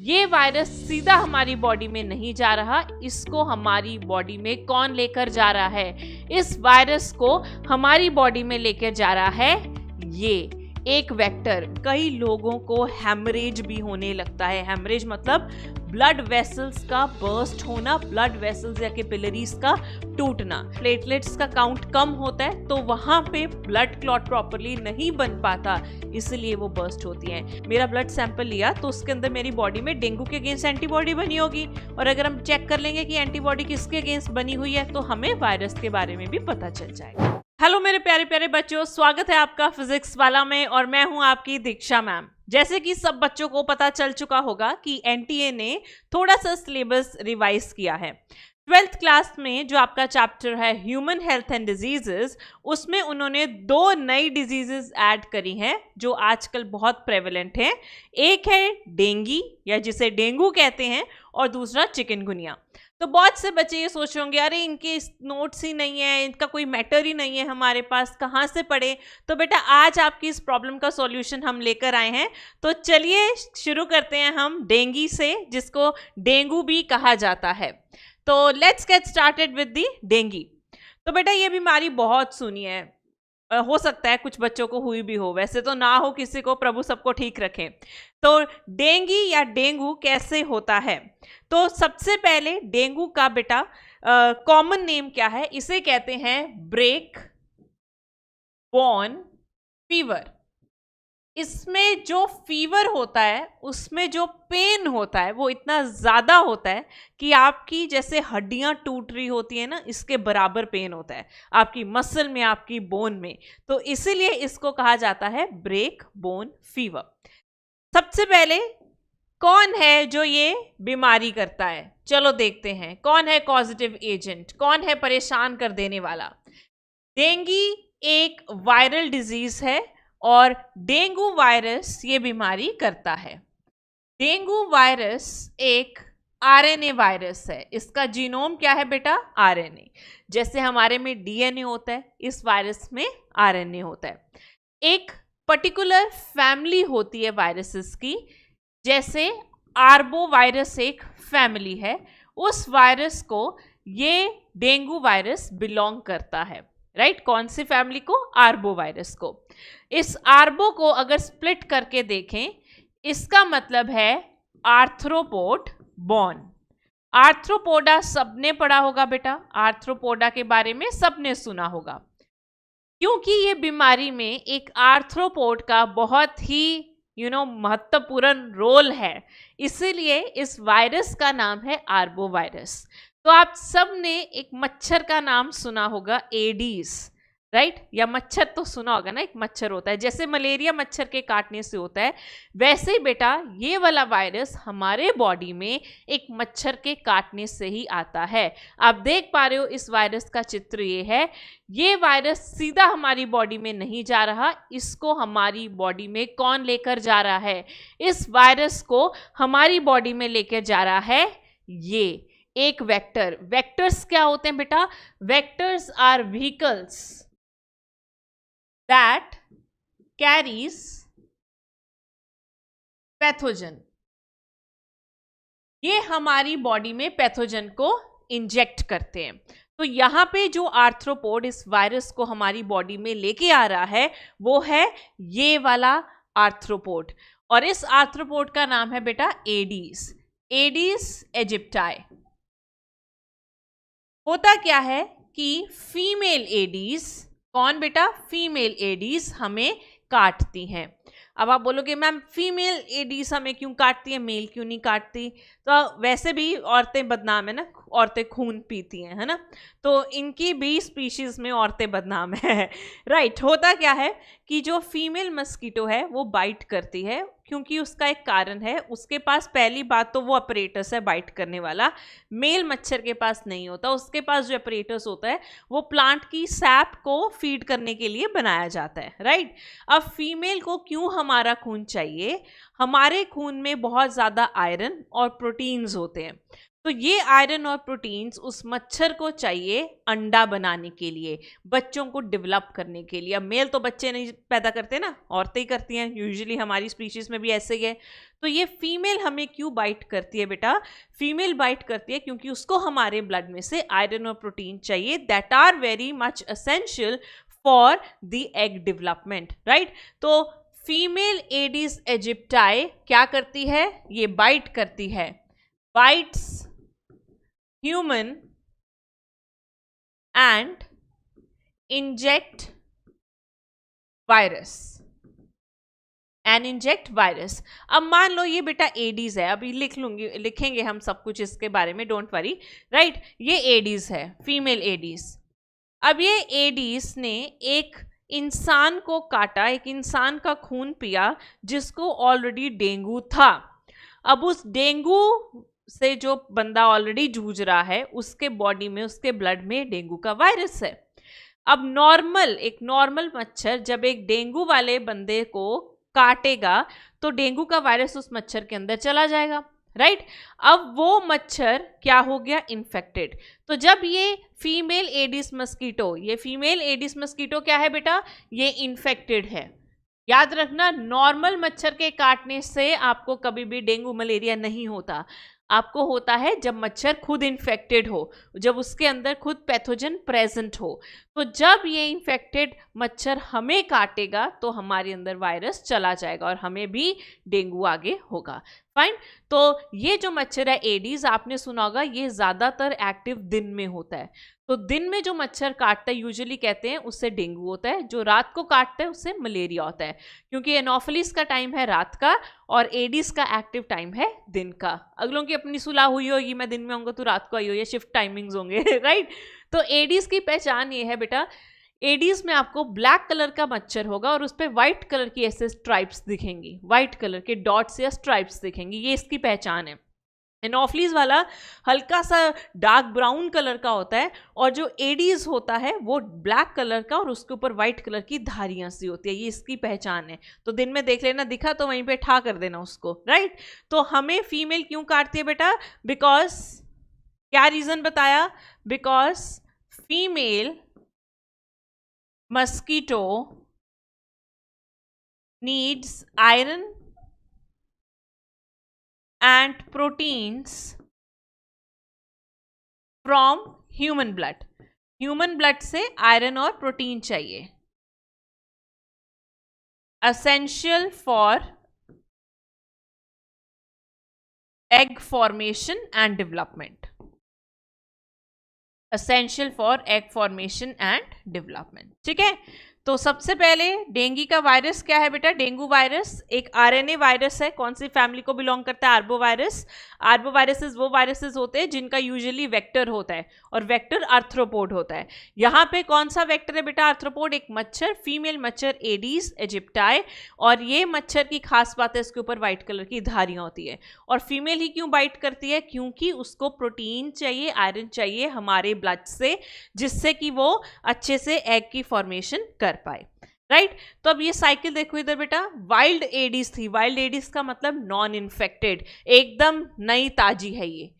ये वायरस सीधा हमारी बॉडी में नहीं जा रहा, इसको हमारी बॉडी में कौन लेकर जा रहा है? इस वायरस को हमारी बॉडी में लेकर जा रहा है ये एक वेक्टर। कई लोगों को हैमरेज भी होने लगता है। हैमरेज मतलब ब्लड वेसल्स का बर्स्ट होना, ब्लड वेसल्स या कैपिलरीज का टूटना। प्लेटलेट्स का काउंट कम होता है तो वहां पे ब्लड क्लॉट प्रॉपरली नहीं बन पाता, इसलिए वो बर्स्ट होती है। मेरा ब्लड सैंपल लिया तो उसके अंदर मेरी बॉडी में डेंगू के अगेंस्ट एंटीबॉडी बनी होगी, और अगर हम चेक कर लेंगे कि एंटीबॉडी किसके अगेंस्ट बनी हुई है तो हमें वायरस के बारे में भी पता चल जाएगा। हेलो मेरे प्यारे प्यारे बच्चों, स्वागत है आपका फिजिक्स वाला में, और मैं हूं आपकी दीक्षा मैम। जैसे कि सब बच्चों को पता चल चुका होगा कि एनटीए ने थोड़ा सा सिलेबस रिवाइज किया है। 12th क्लास में जो आपका चैप्टर है ह्यूमन हेल्थ एंड डिजीजेस, उसमें उन्होंने 2 नई डिजीजेस ऐड करी हैं जो आजकल बहुत प्रेवलेंट हैं। एक है डेंगी या जिसे डेंगू कहते हैं, और दूसरा चिकनगुनिया। तो बहुत से बच्चे ये सोच रहे होंगे, अरे इनके नोट्स ही नहीं है, इनका कोई मैटर ही नहीं है हमारे पास, कहाँ से पढ़े? तो बेटा आज आपकी इस प्रॉब्लम का सॉल्यूशन हम लेकर आए हैं। तो चलिए शुरू करते हैं हम डेंगी से, जिसको डेंगू भी कहा जाता है। तो let's get started with the dinghy. तो बेटा ये बीमारी बहुत सुनी है, हो सकता है कुछ बच्चों को हुई भी हो, वैसे तो ना हो किसी को, प्रभु सबको ठीक रखे। तो डेंगी या डेंगू कैसे होता है? तो सबसे पहले डेंगू का बेटा कॉमन नेम क्या है? इसे कहते हैं ब्रेक बॉर्न फीवर। इसमें जो फीवर होता है उसमें जो पेन होता है वो इतना ज़्यादा होता है कि आपकी जैसे हड्डियां टूट रही होती है ना, इसके बराबर पेन होता है आपकी मसल में, आपकी बोन में। तो इसीलिए इसको कहा जाता है ब्रेक बोन फीवर। सबसे पहले कौन है जो ये बीमारी करता है? चलो देखते हैं कौन है कॉजेटिव एजेंट, कौन है परेशान कर देने वाला। डेंगी एक वायरल डिजीज है और डेंगू वायरस ये बीमारी करता है। डेंगू वायरस एक आरएनए वायरस है। इसका जीनोम क्या है बेटा? आरएनए। जैसे हमारे में डीएनए होता है, इस वायरस में आरएनए होता है। एक पर्टिकुलर फैमिली होती है वायरसेस की, जैसे आर्बो वायरस एक फैमिली है, उस वायरस को ये डेंगू वायरस बिलोंग करता है। राइट? कौन सी फैमिली को? आर्बो वायरस को। इस आर्बो को अगर स्प्लिट करके देखें, इसका मतलब है आर्थ्रोपोड बॉर्न। आर्थ्रोपोडा सबने पढ़ा होगा बेटा, आर्थ्रोपोडा के बारे में सबने सुना होगा, क्योंकि ये बीमारी में एक आर्थ्रोपोड का बहुत ही महत्वपूर्ण रोल है, इसीलिए इस वायरस का नाम है आर्बो वायरस। तो आप सब ने एक मच्छर का नाम सुना होगा, एडीज। राइट? या मच्छर तो सुना होगा ना, एक मच्छर होता है, जैसे मलेरिया मच्छर के काटने से होता है, वैसे ही बेटा ये वाला वायरस हमारे बॉडी में एक मच्छर के काटने से ही आता है। आप देख पा रहे हो इस वायरस का चित्र ये है। ये वायरस सीधा हमारी बॉडी में नहीं जा रहा, इसको हमारी बॉडी में कौन लेकर जा रहा है? इस वायरस को हमारी बॉडी में लेकर जा रहा है ये एक वेक्टर। वेक्टर्स क्या होते हैं बेटा? Vectors are vehicles that carries pathogen. ये हमारी बॉडी में पैथोजन को इंजेक्ट करते हैं। तो यहाँ पे जो आर्थ्रोपोड इस वायरस को हमारी बॉडी में लेके आ रहा है वो है ये वाला आर्थ्रोपोड, और इस आर्थ्रोपोड का नाम है बेटा एडीज, एडीज एजिप्टाई। होता क्या है कि फीमेल एडीज, कौन बेटा? फीमेल एडीज हमें काटती हैं। अब आप बोलोगे मैम फीमेल एडीज हमें क्यों काटती है, मेल क्यों नहीं काटती? तो वैसे भी औरतें बदनाम है ना, औरतें खून पीती हैं, है ना, तो इनकी भी स्पीशीज में औरतें बदनाम है। राइट? होता क्या है कि जो फीमेल मस्कीटो है वो बाइट करती है, क्योंकि उसका एक कारण है, उसके पास पहली बात तो वो अपरेटस है बाइट करने वाला, मेल मच्छर के पास नहीं होता। उसके पास जो अपरेटस होता है वो प्लांट की सैप को फीड करने के लिए बनाया जाता है। राइट? अब फीमेल को क्यों हमारा खून चाहिए? हमारे खून में बहुत ज़्यादा आयरन और प्रोटीन्स होते हैं। तो ये आयरन और प्रोटीन्स उस मच्छर को चाहिए अंडा बनाने के लिए, बच्चों को डेवलप करने के लिए। अब मेल तो बच्चे नहीं पैदा करते ना, औरतें ही करती हैं यूजुअली, हमारी स्पीशीज में भी ऐसे ही है। तो ये फीमेल हमें क्यों बाइट करती है बेटा? फीमेल बाइट करती है क्योंकि उसको हमारे ब्लड में से आयरन और प्रोटीन चाहिए that are very much essential for the egg development, right. तो फीमेल एडिस इजिप्टाई क्या करती है? ये बाइट करती है, bites human and inject virus अब मान लो ये बेटा एडीज है, अभी लिखेंगे हम सब कुछ इसके बारे में, डोंट वरी, राइट। ये एडीज है, फीमेल एडीज। अब ये एडीज ने एक इंसान को काटा, एक इंसान का खून पिया जिसको ऑलरेडी डेंगू था। अब उस डेंगू से जो बंदा ऑलरेडी जूझ रहा है, उसके बॉडी में, उसके ब्लड में डेंगू का वायरस है। अब एक नॉर्मल मच्छर जब एक डेंगू वाले बंदे को काटेगा तो डेंगू का वायरस उस मच्छर के अंदर चला जाएगा, राइट। अब वो मच्छर क्या हो गया? इन्फेक्टेड। तो जब ये फीमेल एडिस मस्कीटो क्या है बेटा? ये इन्फेक्टेड है। याद रखना, नॉर्मल मच्छर के काटने से आपको कभी भी डेंगू मलेरिया नहीं होता, आपको होता है जब मच्छर खुद इन्फेक्टेड हो, जब उसके अंदर खुद पैथोजन प्रेजेंट हो। तो जब ये इन्फेक्टेड मच्छर हमें काटेगा तो हमारे अंदर वायरस चला जाएगा और हमें भी डेंगू आगे होगा, फाइन। तो ये जो मच्छर है एडीज, आपने सुना होगा, ये ज़्यादातर एक्टिव दिन में होता है। तो दिन में जो मच्छर काटता है यूजुअली कहते हैं उससे डेंगू होता है, जो रात को काटता है उससे मलेरिया होता है, क्योंकि एनोफिलिस का टाइम है रात का और एडिस का एक्टिव टाइम है दिन का। अगलों की अपनी सुलह हुई होगी, मैं दिन में आऊँगा तो रात को आई हो, या शिफ्ट टाइमिंग्स होंगे, राइट। तो एडिस की पहचान ये है बेटा, एडिस में आपको ब्लैक कलर का मच्छर होगा और उस पर व्हाइट कलर की ऐसे स्ट्राइप्स दिखेंगी, व्हाइट कलर के डॉट्स या स्ट्राइप्स दिखेंगी, ये इसकी पहचान है। एनोफिलीज वाला हल्का सा डार्क ब्राउन कलर का होता है और जो एडीज होता है वो ब्लैक कलर का और उसके ऊपर व्हाइट कलर की धारियां सी होती है, ये इसकी पहचान है। तो दिन में देख लेना, दिखा तो वहीं पे ठा कर देना उसको, राइट। तो हमें फीमेल क्यों काटती है बेटा? बिकॉज, क्या रीजन बताया? Because female mosquito needs iron and proteins from human blood। Human blood से आयरन और प्रोटीन चाहिए, essential for egg formation and development, essential for egg formation and development। ठीक है। तो सबसे पहले डेंगू का वायरस क्या है बेटा? डेंगू वायरस एक आरएनए वायरस है। कौन सी फैमिली को बिलोंग करता है? आर्बोवायरस। आर्बोवायरसेस वो वायरसेस होते हैं जिनका यूजुअली वेक्टर होता है और वेक्टर आर्थ्रोपोड होता है। यहाँ पे कौन सा वेक्टर है बेटा? आर्थ्रोपोड, एक मच्छर, फीमेल मच्छर एडीज इजिप्टाई। और ये मच्छर की खास बात है, इसके ऊपर व्हाइट कलर की धारियाँ होती है। और फीमेल ही क्यों बाइट करती है? क्योंकि उसको प्रोटीन चाहिए, आयरन चाहिए हमारे ब्लड से, जिससे कि वो अच्छे से एग की फॉर्मेशन कर पाए, राइट। तो अब ये साइकिल देखो इधर बेटा, वाइल्ड एडिस थी, वाइल्ड एडिस का मतलब नॉन इन्फेक्टेड, एकदम नई ताजी है ये।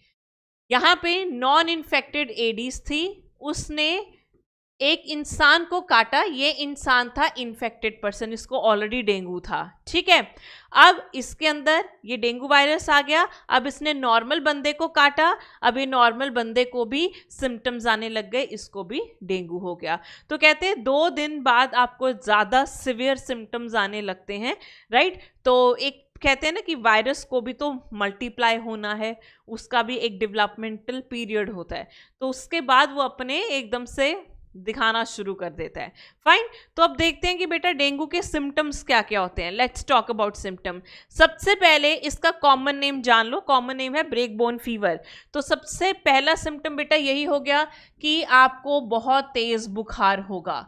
यहां पे नॉन इन्फेक्टेड एडिस थी, उसने एक इंसान को काटा, ये इंसान था इन्फेक्टेड पर्सन, इसको ऑलरेडी डेंगू था, ठीक है। अब इसके अंदर ये डेंगू वायरस आ गया, अब इसने नॉर्मल बंदे को काटा, अब ये नॉर्मल बंदे को भी सिम्टम्स आने लग गए, इसको भी डेंगू हो गया। तो कहते हैं 2 दिन बाद आपको ज़्यादा सिवियर सिम्टम्स आने लगते हैं, राइट। तो एक कहते हैं ना कि वायरस को भी तो मल्टीप्लाई होना है, उसका भी एक डेवलपमेंटल पीरियड होता है, तो उसके बाद वो अपने एकदम से दिखाना शुरू कर देता है, फाइन। तो अब देखते हैं कि बेटा डेंगू के सिम्टम्स क्या क्या होते हैं। Let's talk about symptom. सबसे पहले इसका कॉमन नेम जान लो, कॉमन नेम है ब्रेक बोन फीवर। तो सबसे पहला सिम्टम बेटा यही हो गया कि आपको बहुत तेज बुखार होगा।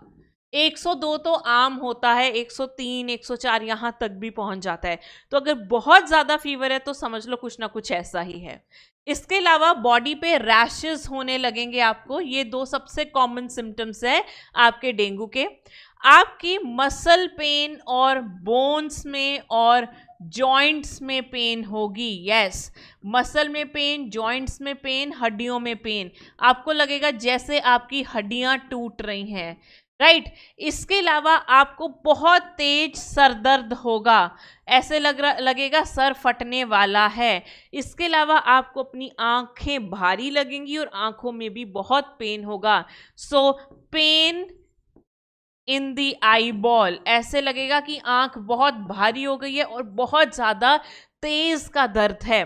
102 तो आम होता है, 103, 104 यहाँ तक भी पहुँच जाता है। तो अगर बहुत ज़्यादा फीवर है तो समझ लो कुछ ना कुछ ऐसा ही है। इसके अलावा बॉडी पे रैशेस होने लगेंगे आपको, ये 2 सबसे कॉमन सिम्टम्स है आपके डेंगू के। आपकी मसल पेन और बोन्स में और जॉइंट्स में पेन होगी। यस, मसल में पेन, जॉइंट्स में पेन, हड्डियों में पेन। आपको लगेगा जैसे आपकी हड्डियां टूट रही हैं, राइट। इसके अलावा आपको बहुत तेज सर दर्द होगा, ऐसे लगेगा सर फटने वाला है। इसके अलावा आपको अपनी आंखें भारी लगेंगी और आंखों में भी बहुत पेन होगा। सो pain in the eye ball, ऐसे लगेगा कि आंख बहुत भारी हो गई है और बहुत ज्यादा तेज का दर्द है।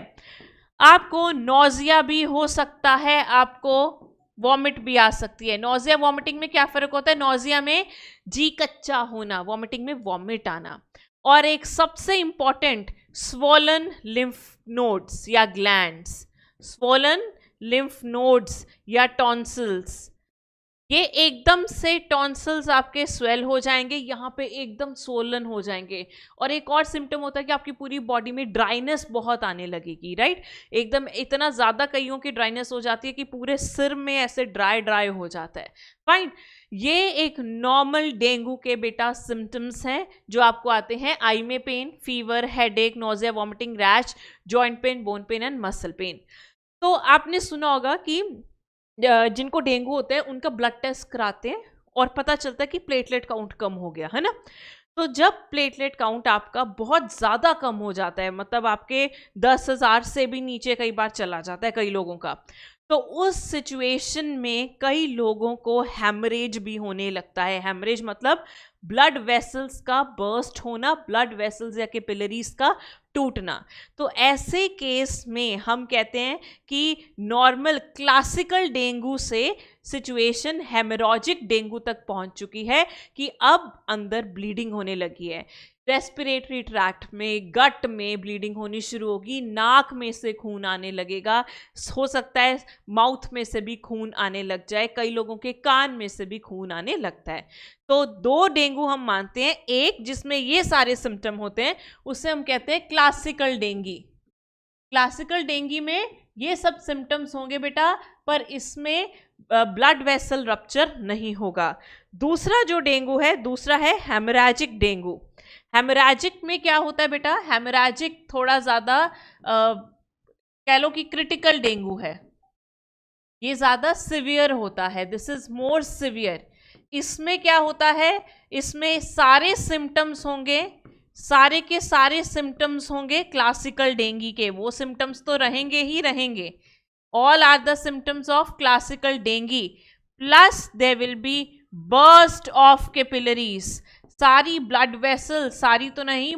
आपको नोजिया भी हो सकता है, आपको वॉमिट भी आ सकती है। नोजिया वॉमिटिंग में क्या फर्क होता है? नोजिया में जी कच्चा होना, वॉमिटिंग में वॉमिट आना। और एक सबसे इंपॉर्टेंट, स्वोलन लिम्फ नोड्स या ग्लैंड्स, स्वोलन लिम्फ नोड्स या टॉन्सिल्स। ये एकदम से टॉन्सिल्स आपके स्वेल हो जाएंगे, यहाँ पे एकदम स्वोलन हो जाएंगे। और एक और सिम्टम होता है कि आपकी पूरी बॉडी में ड्राइनेस बहुत आने लगेगी, राइट। एकदम इतना ज़्यादा कईयों की ड्राइनेस हो जाती है कि पूरे सिर में ऐसे ड्राई हो जाता है। फाइन, ये एक नॉर्मल डेंगू के बेटा सिम्टम्स हैं जो आपको आते हैं। आई में pain, fever, headache, nausea, vomiting, rash, joint pain, bone pain and muscle pain. तो आपने सुना होगा कि जिनको डेंगू होता है उनका ब्लड टेस्ट कराते हैं और पता चलता है कि प्लेटलेट काउंट कम हो गया है ना। तो जब प्लेटलेट काउंट आपका बहुत ज़्यादा कम हो जाता है, मतलब आपके 10,000 से भी नीचे कई बार चला जाता है कई लोगों का, तो उस सिचुएशन में कई लोगों को हैमरेज भी होने लगता है। हैमरेज मतलब ब्लड वेसल्स का बर्स्ट होना, ब्लड वेसल्स या कैपिलरीज का टूटना। तो ऐसे केस में हम कहते हैं कि नॉर्मल क्लासिकल डेंगू से सिचुएशन हेमोरैजिक डेंगू तक पहुंच चुकी है कि अब अंदर ब्लीडिंग होने लगी है। रेस्पिरेटरी ट्रैक्ट में, गट में ब्लीडिंग होनी शुरू होगी, नाक में से खून आने लगेगा, हो सकता है माउथ में से भी खून आने लग जाए, कई लोगों के कान में से भी खून आने लगता है। तो 2 डेंगू हम मानते हैं, एक जिसमें ये सारे सिम्टम होते हैं उसे हम कहते हैं क्लासिकल डेंगी। क्लासिकल डेंगी में ये सब सिम्टम्स होंगे बेटा, पर इसमें ब्लड वेसल रप्चर नहीं होगा। दूसरा जो डेंगू है, दूसरा है हेमोरैजिक डेंगू। हेमोरैजिक में क्या होता है बेटा? हेमोरैजिक थोड़ा ज़्यादा कह लो कि क्रिटिकल डेंगू है, ये ज़्यादा सिवियर होता है, दिस इज मोर सिवियर। इसमें क्या होता है? इसमें सारे सिम्टम्स होंगे, सारे के सारे सिम्टम्स होंगे क्लासिकल डेंगी के, वो सिम्टम्स तो रहेंगे ही रहेंगे। All are the symptoms of classical dengue, plus there will be burst of capillaries. सारी ब्लड वेसल, सारी तो नहीं,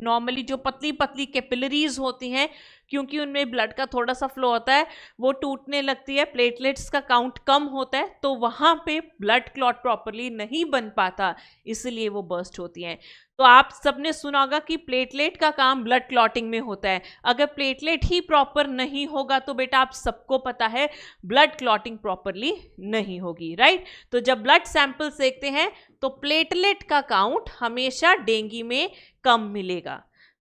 नॉर्मली जो पतली पतली कैपिलरीज होती हैं, क्योंकि उनमें ब्लड का थोड़ा सा फ्लो होता है, वो टूटने लगती है, प्लेटलेट्स का काउंट कम होता है, तो वहाँ पे ब्लड क्लॉट प्रॉपरली नहीं बन पाता, इसलिए वो बर्स्ट होती हैं। तो आप सबने सुना होगा कि प्लेटलेट का काम ब्लड क्लॉटिंग में होता है। अगर प्लेटलेट ही प्रॉपर नहीं होगा तो बेटा आप सबको पता है ब्लड क्लॉटिंग प्रॉपरली नहीं होगी, राइट। तो जब ब्लड सैंपल देखते हैं तो प्लेटलेट का काउंट हमेशा डेंगू में कम मिलेगा।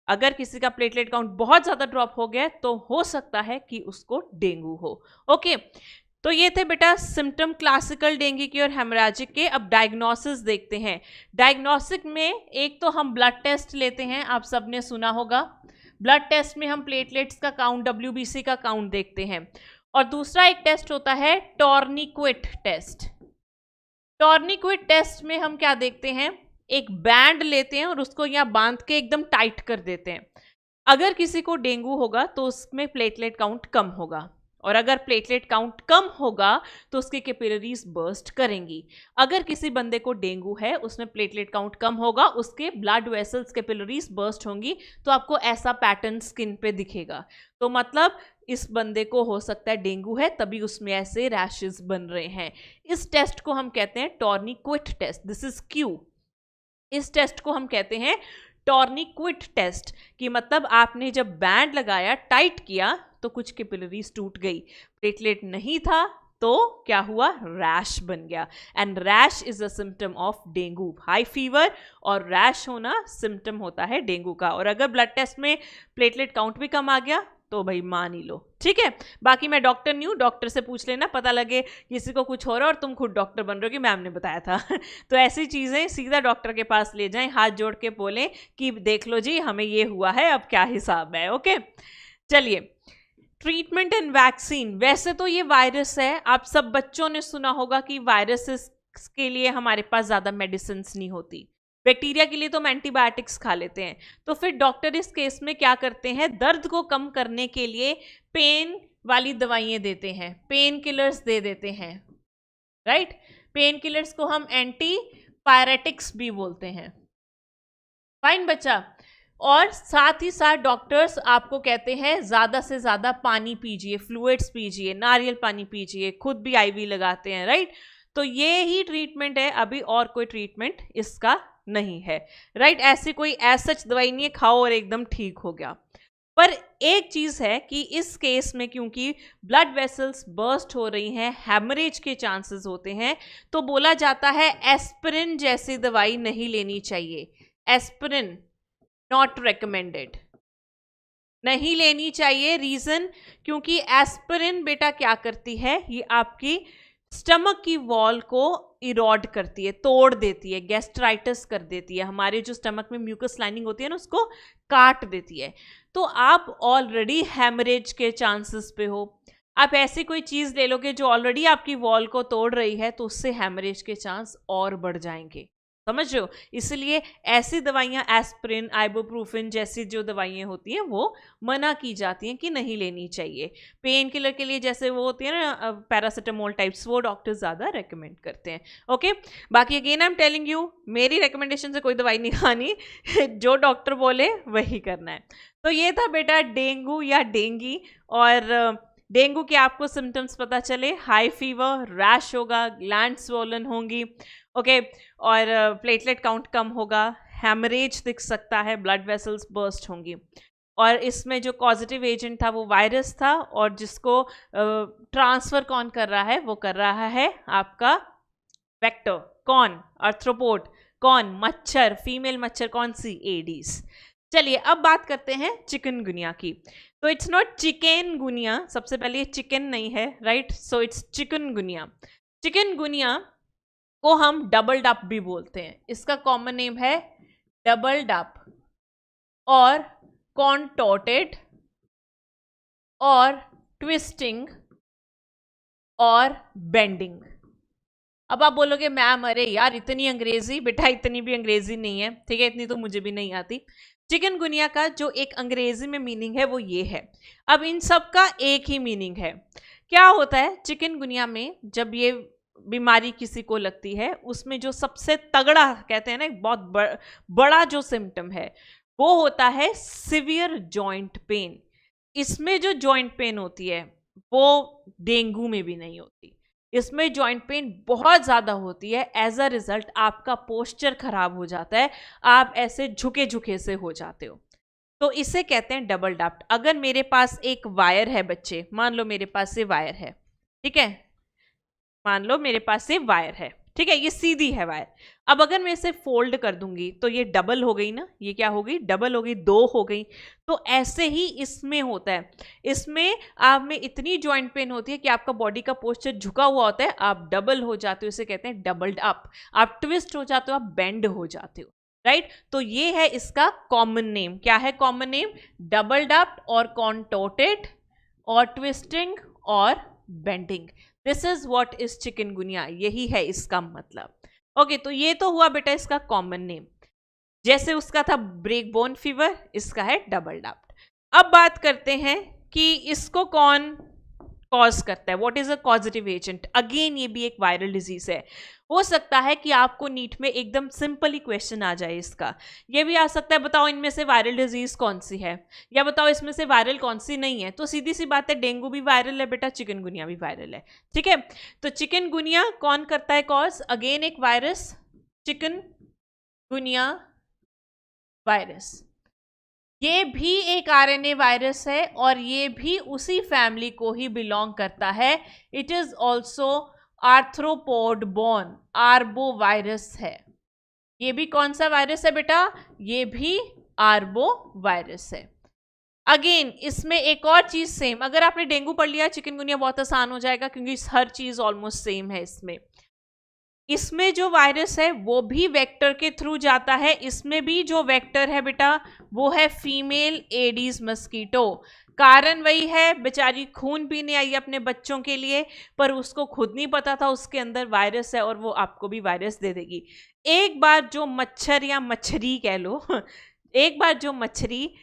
अगर किसी का प्लेटलेट काउंट बहुत ज़्यादा ड्रॉप हो गया तो हो सकता है कि उसको डेंगू हो। ओके, तो ये थे बेटा सिम्टम क्लासिकल डेंगू के और हेमोरैजिक के। अब डायग्नोसिस देखते हैं। डायग्नोस्टिक में एक तो हम ब्लड टेस्ट लेते हैं, आप सबने सुना होगा। ब्लड टेस्ट में हम प्लेटलेट्स का काउंट, WBC का काउंट देखते हैं। और दूसरा एक टेस्ट होता है टॉर्निक्वेट टेस्ट। टॉर्निक्वेट टेस्ट में हम क्या देखते हैं? एक बैंड लेते हैं और उसको यहाँ बांध के एकदम टाइट कर देते हैं। अगर किसी को डेंगू होगा तो उसमें प्लेटलेट काउंट कम होगा, और अगर प्लेटलेट काउंट कम होगा तो उसके कैपिलरीज बर्स्ट करेंगी। अगर किसी बंदे को डेंगू है, उसमें प्लेटलेट काउंट कम होगा, उसके ब्लड वेसल्स कैपिलरीज बर्स्ट होंगी, तो आपको ऐसा पैटर्न स्किन पे दिखेगा। तो मतलब इस बंदे को हो सकता है डेंगू है, तभी उसमें ऐसे रैशेस बन रहे हैं। इस टेस्ट को हम कहते हैं tourniquet test, this is Q. इस टेस्ट को हम कहते हैं टॉर्निक्वेट टेस्ट, कि मतलब आपने जब बैंड लगाया, टाइट किया, तो कुछ कैपिलरीज टूट गई, प्लेटलेट नहीं था तो क्या हुआ? रैश बन गया। And rash is a symptom of dengue. High fever और रैश होना सिम्टम होता है डेंगू का। और अगर ब्लड टेस्ट में प्लेटलेट काउंट भी कम आ गया तो भाई मान ही लो, ठीक है। बाकी मैं डॉक्टर नहीं हूँ, डॉक्टर से पूछ लेना, पता लगे किसी को कुछ हो रहा है और तुम खुद डॉक्टर बन रहे हो कि मैम ने बताया था तो ऐसी चीज़ें सीधा डॉक्टर के पास ले जाएं, हाथ जोड़ के बोलें कि देख लो जी हमें ये हुआ है, अब क्या हिसाब है। ओके, चलिए, ट्रीटमेंट एंड वैक्सीन। वैसे तो ये वायरस है, आप सब बच्चों ने सुना होगा कि वायरसेस के लिए हमारे पास ज़्यादा मेडिसिन नहीं होती, बैक्टीरिया के लिए तो हम एंटीबायोटिक्स खा लेते हैं। तो फिर डॉक्टर इस केस में क्या करते हैं, दर्द को कम करने के लिए पेन वाली दवाइयाँ देते हैं, पेन किलर्स दे देते हैं, राइट। पेन किलर्स को हम एंटीपायरेटिक्स भी बोलते हैं। फाइन बच्चा। और साथ ही साथ डॉक्टर्स आपको कहते हैं ज़्यादा से ज़्यादा पानी पीजिए, फ्लूइड्स पीजिए, नारियल पानी पीजिए, खुद भी आईवी लगाते हैं, राइट। तो ये ही ट्रीटमेंट है, अभी और कोई ट्रीटमेंट इसका नहीं है, राइट। ऐसी कोई सच दवाई नहीं है खाओ और एकदम ठीक हो गया। पर एक चीज़ है कि इस केस में क्योंकि ब्लड वेसल्स बर्स्ट हो रही हैं, हैमरेज के चांसेस होते हैं, तो बोला जाता है एस्पिरिन जैसी दवाई नहीं लेनी चाहिए। एस्पिरिन नॉट रिकमेंडेड, नहीं लेनी चाहिए। रीजन, क्योंकि एस्पिरिन बेटा क्या करती है, ये आपकी स्टमक की वॉल को इरोड करती है, तोड़ देती है, गैस्ट्राइटिस कर देती है, हमारे जो स्टमक में म्यूकस लाइनिंग होती है ना उसको काट देती है। तो आप ऑलरेडी हैमरेज के चांसेस पे हो, आप ऐसी कोई चीज़ ले लोगे जो ऑलरेडी आपकी वॉल को तोड़ रही है, तो उससे हैमरेज के चांस और बढ़ जाएंगे, समझ रहे हो। इसलिए ऐसी दवाइयाँ एस्पिरिन, आइबुप्रोफेन जैसी जो दवाइयाँ होती हैं वो मना की जाती हैं कि नहीं लेनी चाहिए। पेन किलर के लिए जैसे वो होती है ना पैरासिटामोल टाइप्स, वो डॉक्टर ज़्यादा रेकमेंड करते हैं। ओके, बाकी again I am telling you, मेरी रिकमेंडेशन से कोई दवाई नहीं खानी जो डॉक्टर बोले वही करना है। तो ये था बेटा डेंगू या डेंगी। और डेंगू के आपको सिम्टम्स पता चले, हाई फीवर, रैश होगा, ग्लैंड स्वोलन होंगी, ओके, और प्लेटलेट काउंट कम होगा, हैमरेज दिख सकता है, ब्लड वेसल्स बर्स्ट होंगी। और इसमें जो पॉजिटिव एजेंट था वो वायरस था, और जिसको ट्रांसफर कौन कर रहा है, वो कर रहा है आपका वेक्टर, कौन, आर्थ्रोपोड, कौन, मच्छर, फीमेल मच्छर, कौन सी, एडीज। चलिए अब बात करते हैं चिकनगुनिया की। तो इट्स नॉट चिकनगुनिया, सबसे पहले ये चिकन नहीं है, right, so it's chikungunya. Chikungunya को हम डबल डप भी बोलते हैं, इसका कॉमन नेम है डबल डप और कॉन्टोर्टेड और ट्विस्टिंग और बेंडिंग। अब आप बोलोगे मैम अरे यार इतनी अंग्रेजी, बेटा इतनी भी अंग्रेजी नहीं है, ठीक है, इतनी तो मुझे भी नहीं आती। चिकनगुनिया का जो एक अंग्रेजी में मीनिंग है वो ये है। अब इन सब का एक ही मीनिंग है। क्या होता है चिकनगुनिया में, जब ये बीमारी किसी को लगती है, उसमें जो सबसे तगड़ा कहते हैं ना, एक बहुत बड़ा जो सिम्टम है वो होता है सिवियर जॉइंट पेन। इसमें जो जॉइंट पेन होती है वो डेंगू में भी नहीं होती, इसमें जॉइंट पेन बहुत ज़्यादा होती है। एज अ रिजल्ट आपका पोस्चर खराब हो जाता है, आप ऐसे झुके झुके से हो जाते हो, तो इसे कहते हैं डबल डप्ट। अगर मेरे पास एक वायर है बच्चे, मान लो मेरे पास ये वायर है, ठीक है, मान लो मेरे पास ये वायर है, ठीक है, ये सीधी है वायर। अब अगर मैं इसे फोल्ड कर दूंगी तो ये डबल हो गई ना, ये क्या हो गई, डबल हो गई, दो हो गई। तो ऐसे ही इसमें होता है, इसमें आप में इतनी जॉइंट पेन होती है कि आपका बॉडी का पोस्चर झुका हुआ होता है, आप डबल हो जाते हो, इसे कहते हैं डबल्ड अप। आप ट्विस्ट हो जाते हो, आप बेंड हो जाते हो, राइट। तो ये है इसका कॉमन नेम। क्या है कॉमन नेम? डबल्ड अप और कॉन्टोर्टेड और ट्विस्टिंग और bending. This is what is chikungunya, यही है इसका मतलब। ओके, तो ये तो हुआ बेटा इसका कॉमन नेम। जैसे उसका था ब्रेक बोन फीवर, इसका है डबल डप्ट। अब बात करते हैं कि इसको कौन कॉज करता है, what is a causative agent. Again ये भी एक वायरल डिजीज है। हो सकता है कि आपको नीट में एकदम सिंपल ही क्वेश्चन आ जाए इसका। ये भी आ सकता है बताओ इनमें से वायरल डिजीज कौन सी है, या बताओ इसमें से वायरल कौन सी नहीं है। तो सीधी सी बात है, डेंगू भी वायरल है बेटा, चिकनगुनिया भी वायरल है, ठीक है। तो चिकनगुनिया कौन करता है कॉज? अगेन एक वायरस, चिकनगुनिया वायरस। ये भी एक आरएनए वायरस है और ये भी उसी फैमिली को ही बिलोंग करता है। It is also arthropod borne, arbovirus है। ये भी कौन सा वायरस है बेटा? ये भी आर्बो वायरस है। अगेन इसमें एक और चीज सेम, अगर आपने डेंगू पढ़ लिया चिकनगुनिया बहुत आसान हो जाएगा, क्योंकि हर चीज ऑलमोस्ट सेम है इसमें। इसमें जो वायरस है वो भी वेक्टर के थ्रू जाता है, इसमें भी जो वेक्टर है बेटा वो है फीमेल एडीज मस्कीटो। कारण वही है, बेचारी खून पीने आई अपने बच्चों के लिए, पर उसको खुद नहीं पता था उसके अंदर वायरस है और वो आपको भी वायरस दे देगी। एक बार जो मच्छर या मच्छरी कह लो एक बार जो मच्छरी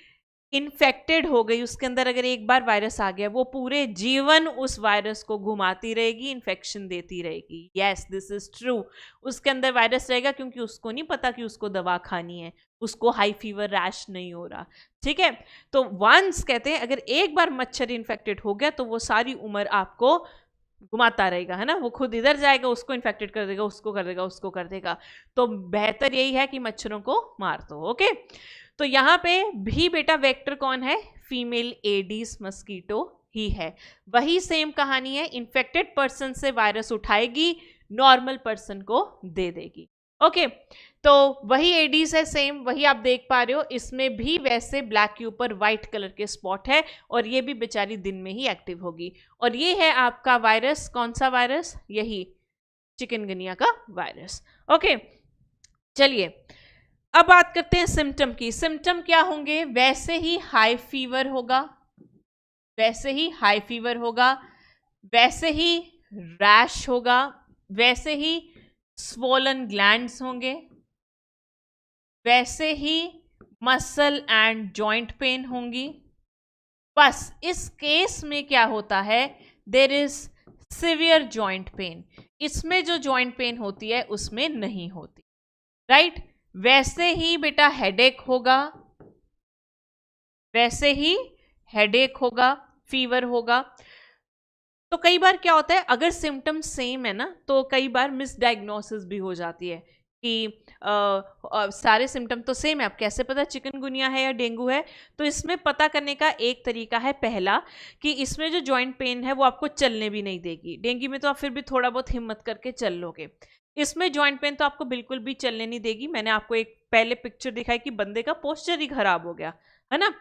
इन्फेक्टेड हो गई, उसके अंदर अगर एक बार वायरस आ गया, वो पूरे जीवन उस वायरस को घुमाती रहेगी, इन्फेक्शन देती रहेगी। Yes, this is true. उसके अंदर वायरस रहेगा क्योंकि उसको नहीं पता कि उसको दवा खानी है, उसको हाई फीवर रैश नहीं हो रहा। ठीक है, तो वंस कहते हैं अगर एक बार मच्छर इन्फेक्टेड हो गया तो वो सारी उम्र आपको घुमाता रहेगा, है ना। वो खुद इधर जाएगा, उसको इन्फेक्टेड कर देगा, उसको कर देगा, उसको कर देगा। तो बेहतर यही है कि मच्छरों को मार दो। ओके, तो यहाँ पे भी बेटा वेक्टर कौन है, फीमेल एडीज मस्कीटो ही है। वही सेम कहानी है, इन्फेक्टेड पर्सन से वायरस उठाएगी, नॉर्मल पर्सन को दे देगी। ओके, तो वही एडीज है सेम, वही आप देख पा रहे हो। इसमें भी वैसे ब्लैक के ऊपर व्हाइट कलर के स्पॉट है और ये भी बेचारी दिन में ही एक्टिव होगी। और ये है आपका वायरस, कौन सा वायरस, यही चिकनगुनिया का वायरस। ओके, चलिए अब बात करते हैं सिम्टम की। सिम्टम क्या होंगे, वैसे ही हाई फीवर होगा, वैसे ही हाई फीवर होगा, वैसे ही रैश होगा, वैसे ही स्वोलन ग्लैंड्स होंगे, वैसे ही मसल एंड जॉइंट पेन होंगी। बस इस केस में क्या होता है, there is severe joint pain. इसमें जो जॉइंट पेन होती है उसमें नहीं होती, राइट। वैसे ही बेटा हेडेक होगा, वैसे ही हेडेक होगा, फीवर होगा। तो कई बार क्या होता है, अगर सिम्टम सेम है ना तो कई बार मिसडायग्नोसिस भी हो जाती है कि सारे सिम्टम तो सेम है, अब कैसे पता चिकनगुनिया है या डेंगू है। तो इसमें पता करने का एक तरीका है, पहला कि इसमें जो जॉइंट पेन है वो आपको चलने भी नहीं देगी। डेंगू में तो आप फिर भी थोड़ा बहुत हिम्मत करके चल लोगे, इसमें जॉइंट पेन तो आपको बिल्कुल भी चलने नहीं देगी। मैंने आपको एक पहले पिक्चर दिखाई कि बंदे का पोस्चर ही खराब हो गया, है ना।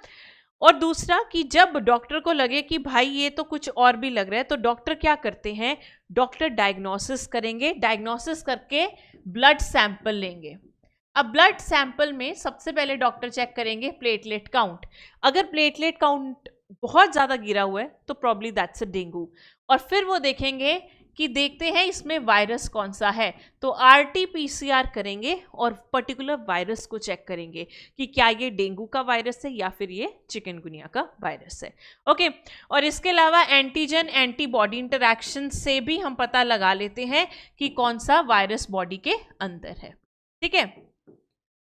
और दूसरा कि जब डॉक्टर को लगे कि भाई ये तो कुछ और भी लग रहा है, तो डॉक्टर क्या करते हैं, डॉक्टर डायग्नोसिस करेंगे, डायग्नोसिस करके ब्लड सैंपल लेंगे। अब ब्लड सैंपल में सबसे पहले डॉक्टर चेक करेंगे प्लेटलेट काउंट। अगर प्लेटलेट काउंट बहुत ज़्यादा गिरा हुआ है तो प्रॉब्ली दैट्स अ डेंगू। और फिर वो देखेंगे कि देखते हैं इसमें वायरस कौन सा है, तो RT-PCR करेंगे और पर्टिकुलर वायरस को चेक करेंगे कि क्या ये डेंगू का वायरस है या फिर ये चिकनगुनिया का वायरस है। ओके, और इसके अलावा एंटीजन एंटीबॉडी इंटरैक्शन से भी हम पता लगा लेते हैं कि कौन सा वायरस बॉडी के अंदर है। ठीक है,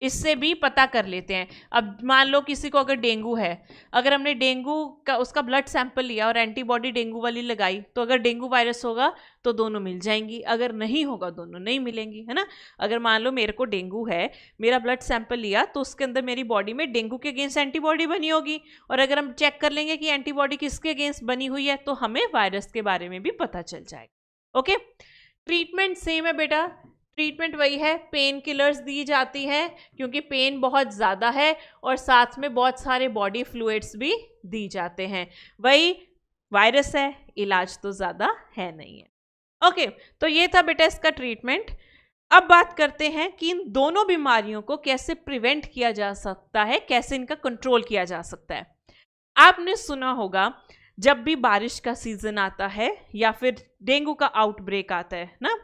इससे भी पता कर लेते हैं। अब मान लो किसी को अगर डेंगू है, अगर हमने डेंगू का उसका ब्लड सैंपल लिया और एंटीबॉडी डेंगू वाली लगाई, तो अगर डेंगू वायरस होगा तो दोनों मिल जाएंगी, अगर नहीं होगा दोनों नहीं मिलेंगी, है ना। अगर मान लो मेरे को डेंगू है, मेरा ब्लड सैंपल लिया तो उसके अंदर मेरी बॉडी में डेंगू के अगेंस्ट एंटीबॉडी बनी होगी, और अगर हम चेक कर लेंगे कि एंटीबॉडी किसके अगेंस्ट बनी हुई है तो हमें वायरस के बारे में भी पता चल जाएगा। ओके, ट्रीटमेंट सेम है बेटा, ट्रीटमेंट वही है, पेन किलर्स दी जाती है क्योंकि पेन बहुत ज़्यादा है, और साथ में बहुत सारे बॉडी फ्लूइड्स भी दी जाते हैं। वही वायरस है, इलाज तो ज़्यादा है नहीं है। ओके, तो ये था बेटा इसका ट्रीटमेंट। अब बात करते हैं कि इन दोनों बीमारियों को कैसे प्रिवेंट किया जा सकता है, कैसे इनका कंट्रोल किया जा सकता है। आपने सुना होगा जब भी बारिश का सीजन आता है या फिर डेंगू का आउटब्रेक आता है ना,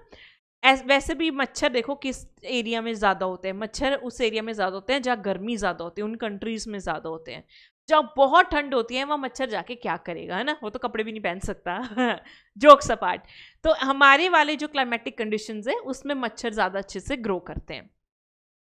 वैसे भी मच्छर देखो किस एरिया में ज़्यादा होते हैं, मच्छर उस एरिया में ज़्यादा होते हैं जहाँ गर्मी ज़्यादा होती है, उन कंट्रीज़ में ज़्यादा होते हैं। जहाँ बहुत ठंड होती है वहाँ मच्छर जाके क्या करेगा, है ना, वो तो कपड़े भी नहीं पहन सकता जोक्स अपार्ट। तो हमारे वाले जो क्लाइमेटिक कंडीशंस है उसमें मच्छर ज़्यादा अच्छे से ग्रो करते हैं।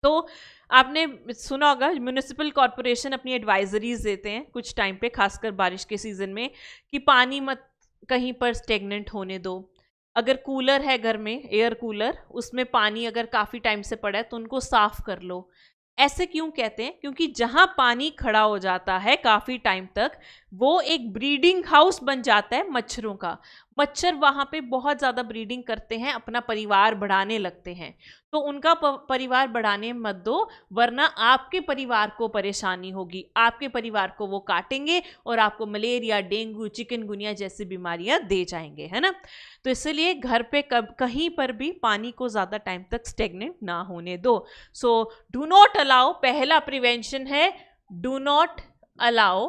तो आपने सुना होगा म्यूनिसिपल कॉरपोरेशन अपनी एडवाइजरीज देते हैं कुछ टाइम पे, खासकर बारिश के सीज़न में, कि पानी मत कहीं पर स्टेगनेंट होने दो। अगर कूलर है घर में, एयर कूलर, उसमें पानी अगर काफ़ी टाइम से पड़ा है तो उनको साफ कर लो। ऐसे क्यों कहते हैं, क्योंकि जहाँ पानी खड़ा हो जाता है काफ़ी टाइम तक, वो एक ब्रीडिंग हाउस बन जाता है मच्छरों का। मच्छर वहाँ पे बहुत ज़्यादा ब्रीडिंग करते हैं, अपना परिवार बढ़ाने लगते हैं। तो उनका परिवार बढ़ाने मत दो, वरना आपके परिवार को परेशानी होगी, आपके परिवार को वो काटेंगे और आपको मलेरिया, डेंगू, चिकनगुनिया जैसी बीमारियां दे जाएंगे, है ना। तो इसलिए घर पे कहीं पर भी पानी को ज़्यादा टाइम तक स्टेगनेंट ना होने दो। सो डू नॉट अलाउ, पहला प्रिवेंशन है do not allow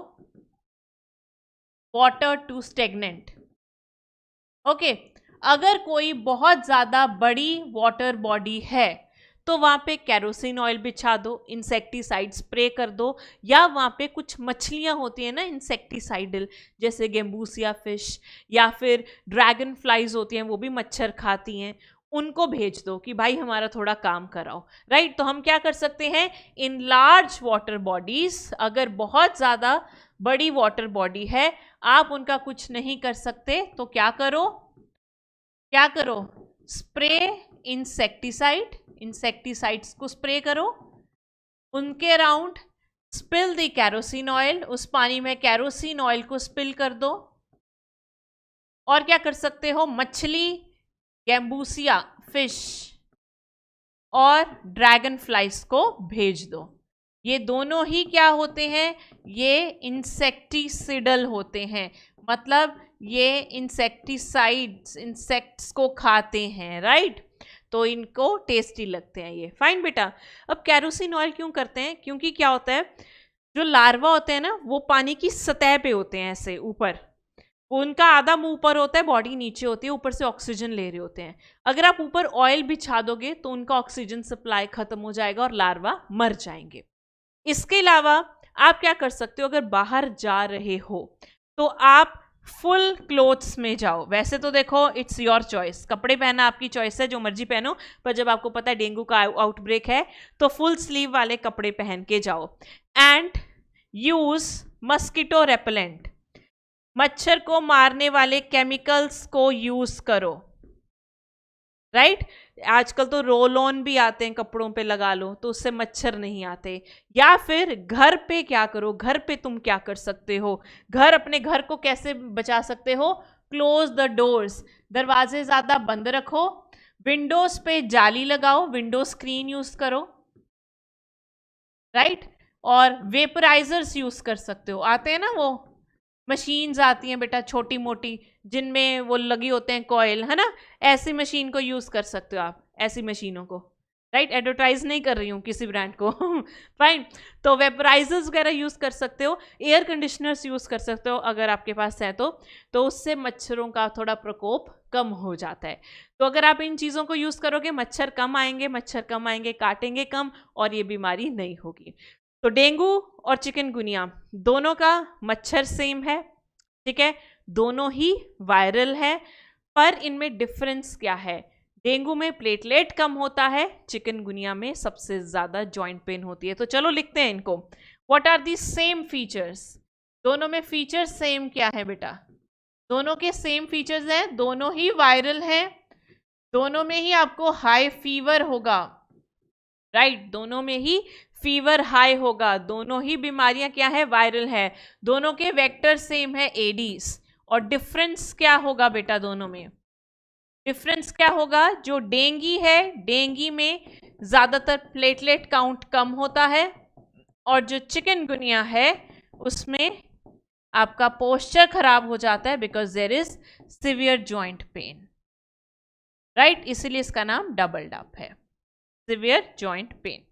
water to stagnant. Okay, अगर कोई बहुत ज़्यादा बड़ी वाटर बॉडी है तो वहाँ पे कैरोसिन ऑयल बिछा दो, इंसेक्टिसाइड स्प्रे कर दो, या वहाँ पे कुछ मछलियाँ होती हैं ना इंसेक्टिसाइडल, जैसे गेम्बूसिया फिश या फिर ड्रैगन फ्लाइज होती हैं, वो भी मच्छर खाती हैं, उनको भेज दो कि भाई हमारा थोड़ा काम कराओ, राइट। तो हम क्या कर सकते हैं, इन लार्ज वाटर बॉडीज, अगर बहुत ज़्यादा बड़ी वाटर बॉडी है, आप उनका कुछ नहीं कर सकते, तो क्या करो, स्प्रे इंसेक्टिसाइड, इंसेक्टिसाइड्स को स्प्रे करो, उनके around spill the kerosene oil, उस पानी में कैरोसिन ऑयल को स्पिल कर दो। और क्या कर सकते हो, मछली, गैम्बूसिया फिश और ड्रैगन फ्लाइज को भेज दो। ये दोनों ही क्या होते हैं, ये इंसेक्टिसिडल होते हैं, मतलब ये इंसेक्टिसाइड्स, इंसेक्ट्स को खाते हैं, राइट। तो इनको टेस्टी लगते हैं ये, फाइन बेटा। अब कैरोसिन ऑयल क्यों करते हैं, क्योंकि क्या होता है, जो लार्वा होते हैं ना, वो पानी की सतह पे होते हैं, ऐसे ऊपर, उनका आधा मुंह ऊपर होता है, बॉडी नीचे होती है, ऊपर से ऑक्सीजन ले रहे होते हैं। अगर आप ऊपर ऑयल बिछा दोगे तो उनका ऑक्सीजन सप्लाई खत्म हो जाएगा और लार्वा मर जाएंगे। इसके अलावा आप क्या कर सकते हो, अगर बाहर जा रहे हो तो आप फुल क्लोथ्स में जाओ। वैसे तो देखो इट्स योर चॉइस, कपड़े पहनना आपकी चॉइस है, जो मर्जी पहनो, पर जब आपको पता है डेंगू का आउटब्रेक है तो फुल स्लीव वाले कपड़े पहन के जाओ। एंड यूज मस्कीटो रेपेलेंट, मच्छर को मारने वाले केमिकल्स को यूज करो, राइट। आजकल तो रोल ऑन भी आते हैं, कपड़ों पे लगा लो तो उससे मच्छर नहीं आते। या फिर घर पे क्या करो, घर पे तुम क्या कर सकते हो, अपने घर को कैसे बचा सकते हो, क्लोज द डोर्स, दरवाजे ज़्यादा बंद रखो, विंडोज पे जाली लगाओ, विंडो स्क्रीन यूज करो, राइट। और वेपराइजर्स यूज कर सकते हो, आते हैं ना वो मशीन्स आती हैं बेटा छोटी मोटी, जिनमें वो लगी होते हैं कॉयल, है ना, ऐसी मशीन को यूज़ कर सकते हो आप, ऐसी मशीनों को, राइट। एडवर्टाइज नहीं कर रही हूँ किसी ब्रांड को फाइन। तो वेपराइजर्स वगैरह यूज़ कर सकते हो, एयर कंडीशनर्स यूज़ कर सकते हो अगर आपके पास है तो उससे मच्छरों का थोड़ा प्रकोप कम हो जाता है। तो अगर आप इन चीज़ों को यूज़ करोगे, मच्छर कम आएंगे, काटेंगे कम, और ये बीमारी नहीं होगी। तो डेंगू और चिकनगुनिया दोनों का मच्छर सेम है, ठीक है, दोनों ही वायरल है, पर इनमें डिफरेंस क्या है, डेंगू में प्लेटलेट कम होता है, चिकनगुनिया में सबसे ज़्यादा जॉइंट पेन होती है। तो चलो लिखते हैं इनको, what are the same features, दोनों में फीचर्स सेम क्या है बेटा, दोनों के सेम फीचर्स हैं, दोनों ही वायरल हैं, दोनों में ही आपको हाई फीवर होगा, राइट, दोनों में ही फीवर हाई होगा, दोनों ही बीमारियां क्या है, वायरल है, दोनों के वेक्टर सेम है एडीज। और डिफरेंस क्या होगा बेटा, दोनों में डिफरेंस क्या होगा, जो डेंगी है, डेंगी में ज़्यादातर प्लेटलेट काउंट कम होता है, और जो चिकनगुनिया है उसमें आपका पोस्चर खराब हो जाता है, because there is severe joint pain, right, इसीलिए इसका नाम डबल डप है, सिवियर जॉइंट पेन।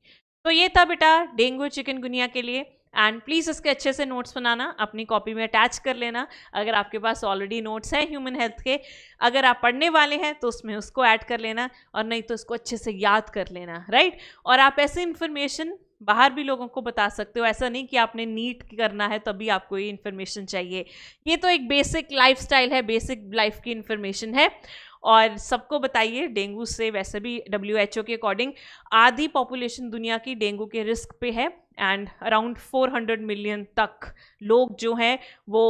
तो ये था बेटा डेंगू चिकनगुनिया के लिए। एंड प्लीज़ इसके अच्छे से नोट्स बनाना, अपनी कॉपी में अटैच कर लेना, अगर आपके पास ऑलरेडी नोट्स हैं ह्यूमन हेल्थ के, अगर आप पढ़ने वाले हैं तो उसमें उसको ऐड कर लेना, और नहीं तो उसको अच्छे से याद कर लेना, राइट। और आप ऐसी इन्फॉर्मेशन बाहर भी लोगों को बता सकते हो, ऐसा नहीं कि आपने नीट करना है तभी आपको ये इन्फॉर्मेशन चाहिए, ये तो एक बेसिक लाइफस्टाइल है, बेसिक लाइफ की इन्फॉर्मेशन है। और सबको बताइए, डेंगू से वैसे भी WHO के अकॉर्डिंग आधी पॉपुलेशन दुनिया की डेंगू के रिस्क पे है, एंड अराउंड 400 मिलियन तक लोग जो हैं वो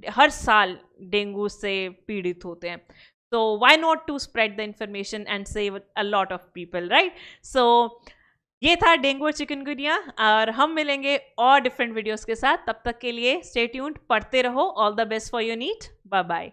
हर साल डेंगू से पीड़ित होते हैं। So why not to spread the information and save a lot of people, right? So ये था डेंगू और चिकनगुनिया, और हम मिलेंगे और डिफरेंट वीडियोस के साथ। तब तक के लिए स्टे ट्यून्ड, पढ़ते रहो, all the best for your NEET, bye bye.